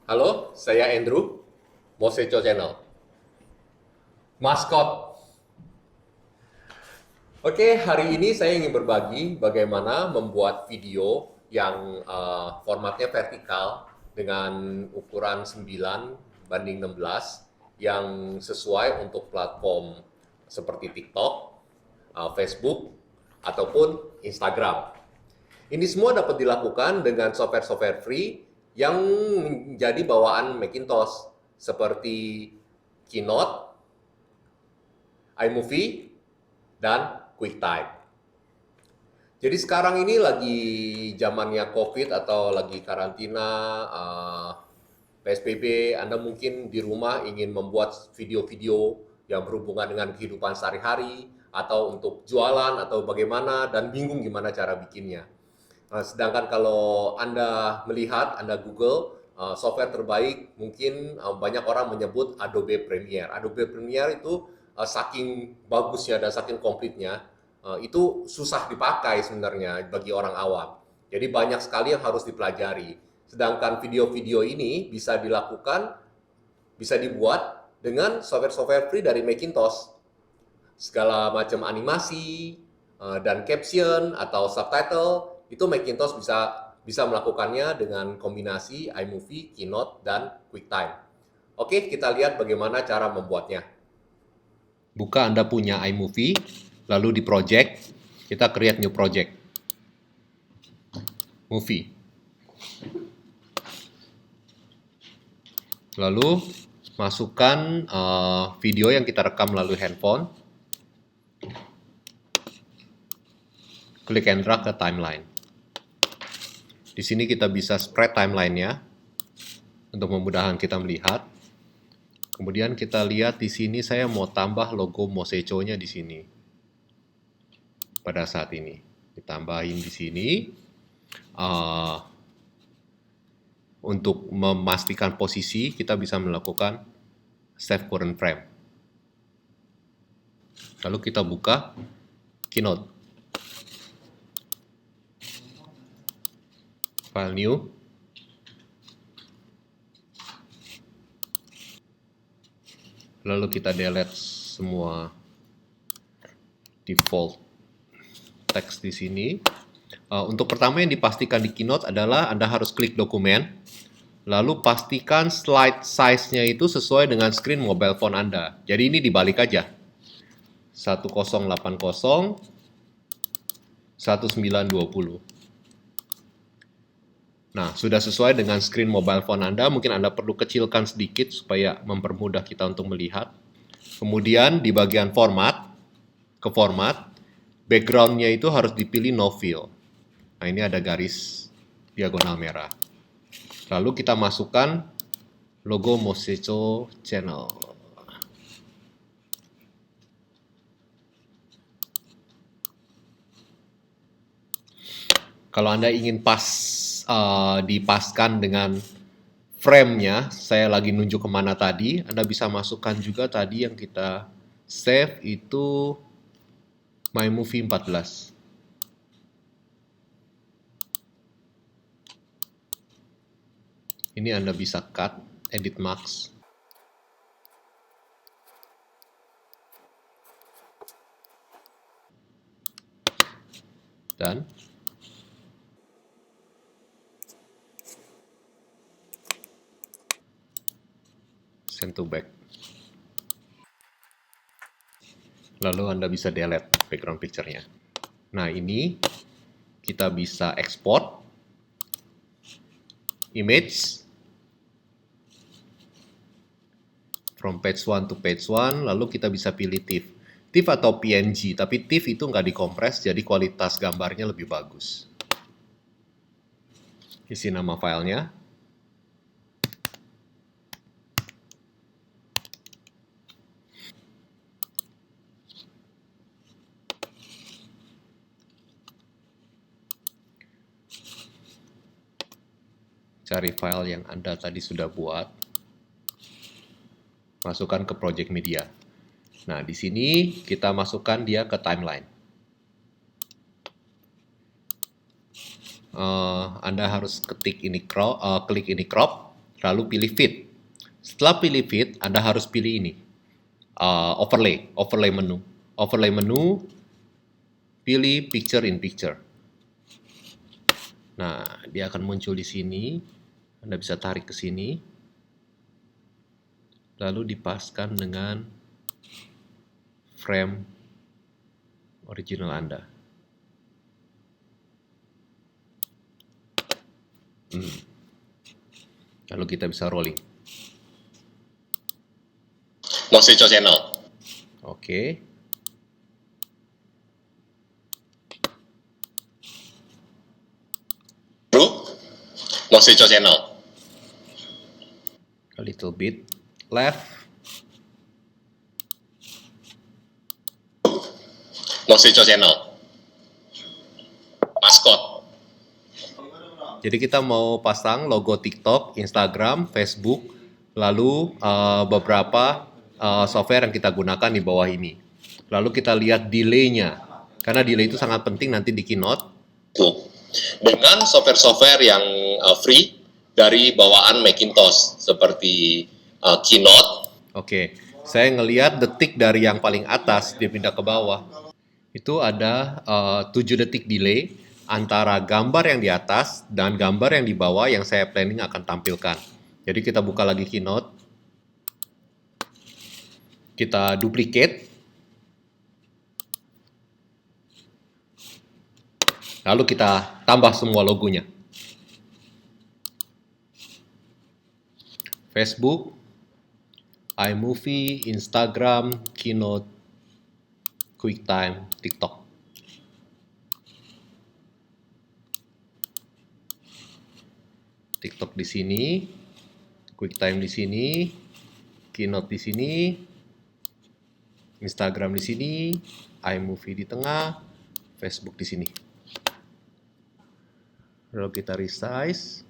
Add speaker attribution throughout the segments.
Speaker 1: Halo, saya Andrew, Moseco Channel. Maskot. Oke, hari ini saya ingin berbagi bagaimana membuat video yang formatnya vertikal dengan ukuran 9:16 yang sesuai untuk platform seperti TikTok, Facebook, ataupun Instagram. Ini semua dapat dilakukan dengan software-software free yang menjadi bawaan Macintosh seperti Keynote, iMovie, dan QuickTime. Jadi sekarang ini lagi zamannya COVID atau lagi karantina, PSBB, Anda mungkin di rumah ingin membuat video-video yang berhubungan dengan kehidupan sehari-hari atau untuk jualan atau bagaimana dan bingung gimana cara bikinnya. Sedangkan kalau Anda melihat, Anda Google, software terbaik mungkin banyak orang menyebut Adobe Premiere. Adobe Premiere itu saking bagusnya dan saking komplitnya, itu susah dipakai sebenarnya bagi orang awam. Jadi banyak sekali yang harus dipelajari. Sedangkan video-video ini bisa dilakukan, bisa dibuat dengan software-software free dari Macintosh. Segala macam animasi dan caption atau subtitle itu Macintosh bisa bisa melakukannya dengan kombinasi iMovie, Keynote, dan QuickTime. Oke, kita lihat bagaimana cara membuatnya. Buka Anda punya iMovie, lalu di project, kita create new project, movie. Lalu masukkan video yang kita rekam melalui handphone, klik and drag ke timeline. Di sini kita bisa spread timeline-nya untuk memudahkan kita melihat. Kemudian kita lihat di sini saya mau tambah logo Moseco-nya di sini. Pada saat ini ditambahin di sini untuk memastikan posisi kita bisa melakukan save current frame. Lalu kita buka Keynote, file new, lalu kita delete semua default teks di sini. Untuk pertama yang dipastikan di Keynote adalah Anda harus klik dokumen, lalu pastikan slide size-nya itu sesuai dengan screen mobile phone Anda. Jadi ini dibalik aja. 1080, 1920. Nah, sudah sesuai dengan screen mobile phone Anda, mungkin Anda perlu kecilkan sedikit supaya mempermudah kita untuk melihat. Kemudian di bagian format, ke format, background-nya itu harus dipilih no fill. Nah, ini ada garis diagonal merah. Lalu kita masukkan logo Moseco Channel. Kalau Anda ingin dipaskan dengan frame-nya, saya lagi nunjuk kemana tadi, Anda bisa masukkan juga tadi yang kita save itu MyMovie 14. Ini Anda bisa cut, edit max. Dan send to back. Lalu Anda bisa delete background picture-nya. Nah, ini kita bisa export image from page 1 to page 1, lalu kita bisa pilih TIFF. TIFF atau PNG, tapi TIFF itu nggak dikompres, jadi kualitas gambarnya lebih bagus. Isi nama filenya. Cari file yang Anda tadi sudah buat. Masukkan ke project media. Nah, di sini kita masukkan dia ke timeline. Anda harus klik ini crop, lalu pilih Fit. Setelah pilih Fit, Anda harus pilih ini, overlay menu. Overlay menu, pilih Picture in Picture. Nah, dia akan muncul di sini. Anda bisa tarik ke sini, lalu dipaskan dengan frame original Anda. Lalu kita bisa rolling.
Speaker 2: Mosecho Channel.
Speaker 1: Oke.
Speaker 2: Bro, Mosecho Channel.
Speaker 1: A little bit left.
Speaker 2: Mosecho Channel. Maskot.
Speaker 1: Jadi kita mau pasang logo TikTok, Instagram, Facebook, lalu beberapa software yang kita gunakan di bawah ini. Lalu kita lihat delay-nya, karena delay itu sangat penting nanti di Keynote.
Speaker 2: Dengan software-software yang free dari bawaan Macintosh seperti Keynote.
Speaker 1: Oke, saya ngelihat detik dari yang paling atas dia pindah ke bawah. Itu ada 7 detik delay antara gambar yang di atas dan gambar yang di bawah yang saya planning akan tampilkan. Jadi kita buka lagi Keynote. Kita duplicate. Lalu kita tambah semua logonya. Facebook, iMovie, Instagram, Keynote, QuickTime, TikTok. TikTok di sini, QuickTime di sini, Keynote di sini, Instagram di sini, iMovie di tengah, Facebook di sini. Lalu kita resize.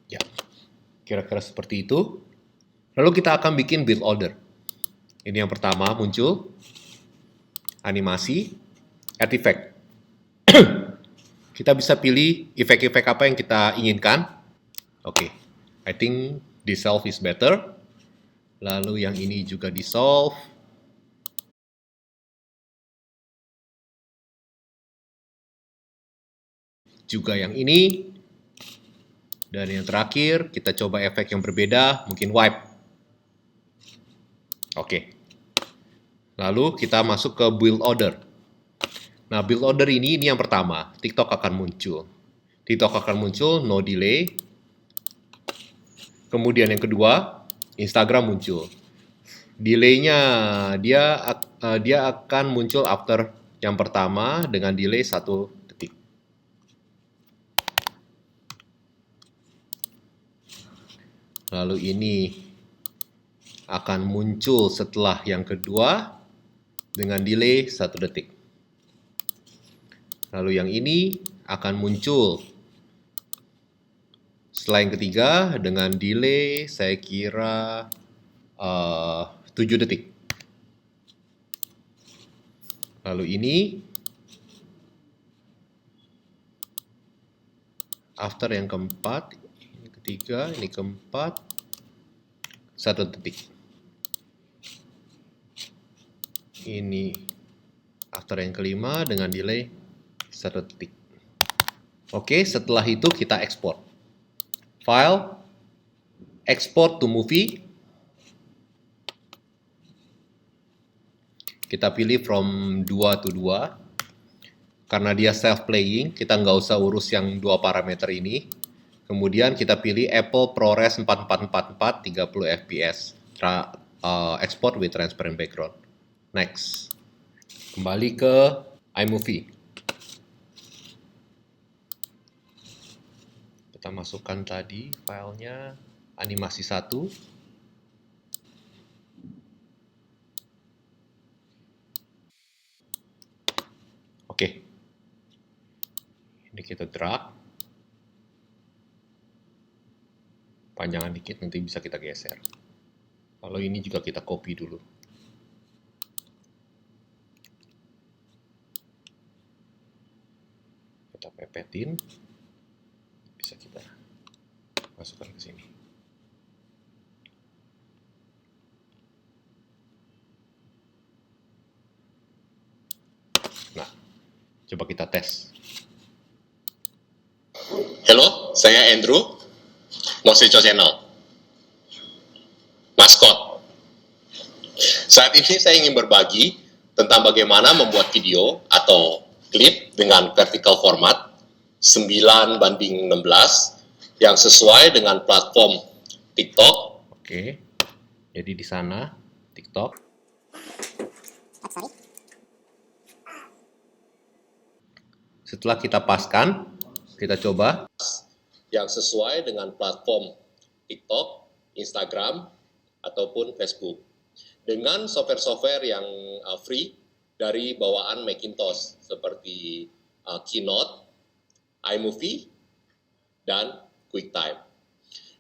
Speaker 1: Ya, kira-kira seperti itu. Lalu kita akan bikin build order. Ini yang pertama muncul. Animasi, add effect. Kita bisa pilih efek-efek apa yang kita inginkan. Oke, I think dissolve is better. Lalu yang ini juga dissolve. Juga yang ini. Dan yang terakhir, kita coba efek yang berbeda, mungkin wipe. Oke. Lalu kita masuk ke build order. Nah, build order ini yang pertama, TikTok akan muncul. TikTok akan muncul, no delay. Kemudian yang kedua, Instagram muncul. Delay-nya dia akan muncul after yang pertama dengan delay 1 detik. Lalu ini akan muncul setelah yang kedua dengan delay 1 detik. Lalu yang ini akan muncul setelah yang ketiga dengan delay saya kira 7 detik. Lalu ini after yang keempat, ini ketiga, ini keempat, 1 detik. Ini after yang kelima dengan delay 1 detik. Oke, setelah itu kita ekspor. File, export to movie. Kita pilih from 2 to 2. Karena dia self-playing, kita nggak usah urus yang 2 parameter ini. Kemudian kita pilih Apple ProRes 4444 30 fps. Export with transparent background. Next. Kembali ke iMovie. Kita masukkan tadi filenya animasi 1. Oke. Ini kita drag. Panjangan dikit nanti bisa kita geser. Kalau ini juga kita copy dulu. Kita pepetin, bisa kita masukkan ke sini. Nah, coba kita tes.
Speaker 2: Halo, saya Andrew, Mosecho Channel, maskot. Saat ini saya ingin berbagi tentang bagaimana membuat video atau klip dengan vertical format 9:16 yang sesuai dengan platform TikTok.
Speaker 1: Oke, jadi di sana TikTok. Setelah kita paskan, kita coba.
Speaker 2: Yang sesuai dengan platform TikTok, Instagram, ataupun Facebook. Dengan software-software yang free dari bawaan Macintosh seperti Keynote, iMovie, dan QuickTime.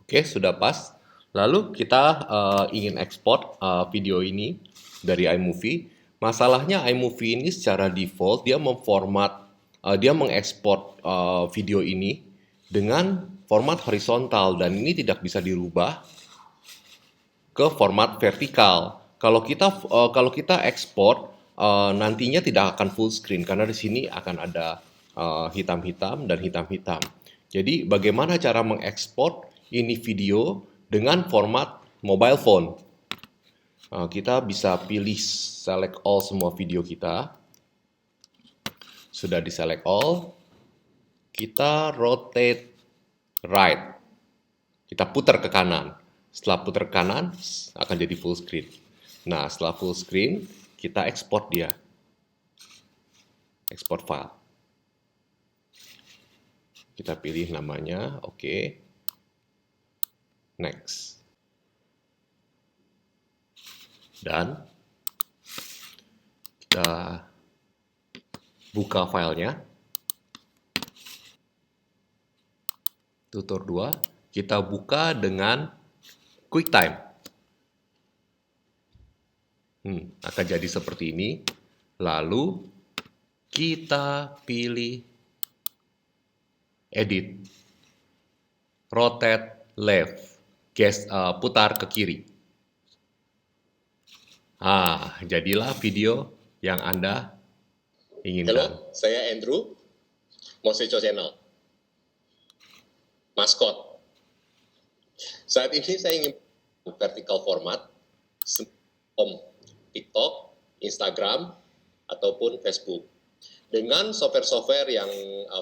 Speaker 1: Oke, sudah pas. Lalu kita ingin ekspor video ini dari iMovie. Masalahnya iMovie ini secara default dia dia mengekspor video ini dengan format horizontal dan ini tidak bisa dirubah ke format vertikal. Kalau kita ekspor nantinya tidak akan full screen karena di sini akan ada hitam-hitam dan hitam-hitam. Jadi bagaimana cara mengekspor ini video dengan format mobile phone? Kita bisa pilih select all semua video kita. Sudah di select all, kita rotate right. Kita putar ke kanan. Setelah putar ke kanan, akan jadi full screen. Nah, setelah full screen, kita ekspor dia. Export file. Kita pilih namanya, oke. Next. Dan kita buka filenya. Tutor 2, kita buka dengan QuickTime. Akan jadi seperti ini. Lalu kita pilih edit, rotate left, putar ke kiri. Jadilah video yang Anda inginkan.
Speaker 2: Halo, saya Andrew, Mosecho Channel, maskot. Saat ini saya ingin vertical format TikTok, Instagram, ataupun Facebook. Dengan software-software yang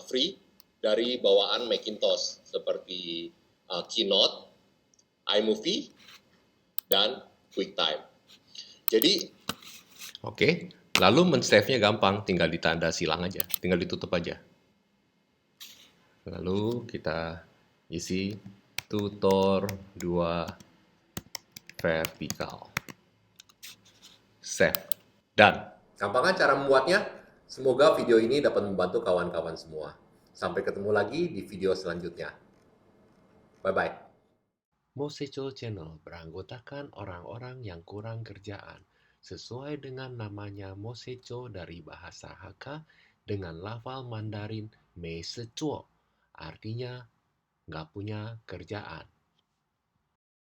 Speaker 2: free dari bawaan Macintosh seperti Keynote, iMovie, dan QuickTime. Jadi,
Speaker 1: oke, lalu men-save-nya gampang, tinggal ditanda silang aja, tinggal ditutup aja. Lalu kita isi tutor 2 vertikal. Save. Dan gampang cara membuatnya. Semoga video ini dapat membantu kawan-kawan semua. Sampai ketemu lagi di video selanjutnya. Bye-bye. Mosecho Channel beranggotakan orang-orang yang kurang kerjaan. Sesuai dengan namanya Mosecho dari bahasa Hakka dengan lafal Mandarin Meisechuo. Artinya nggak punya kerjaan.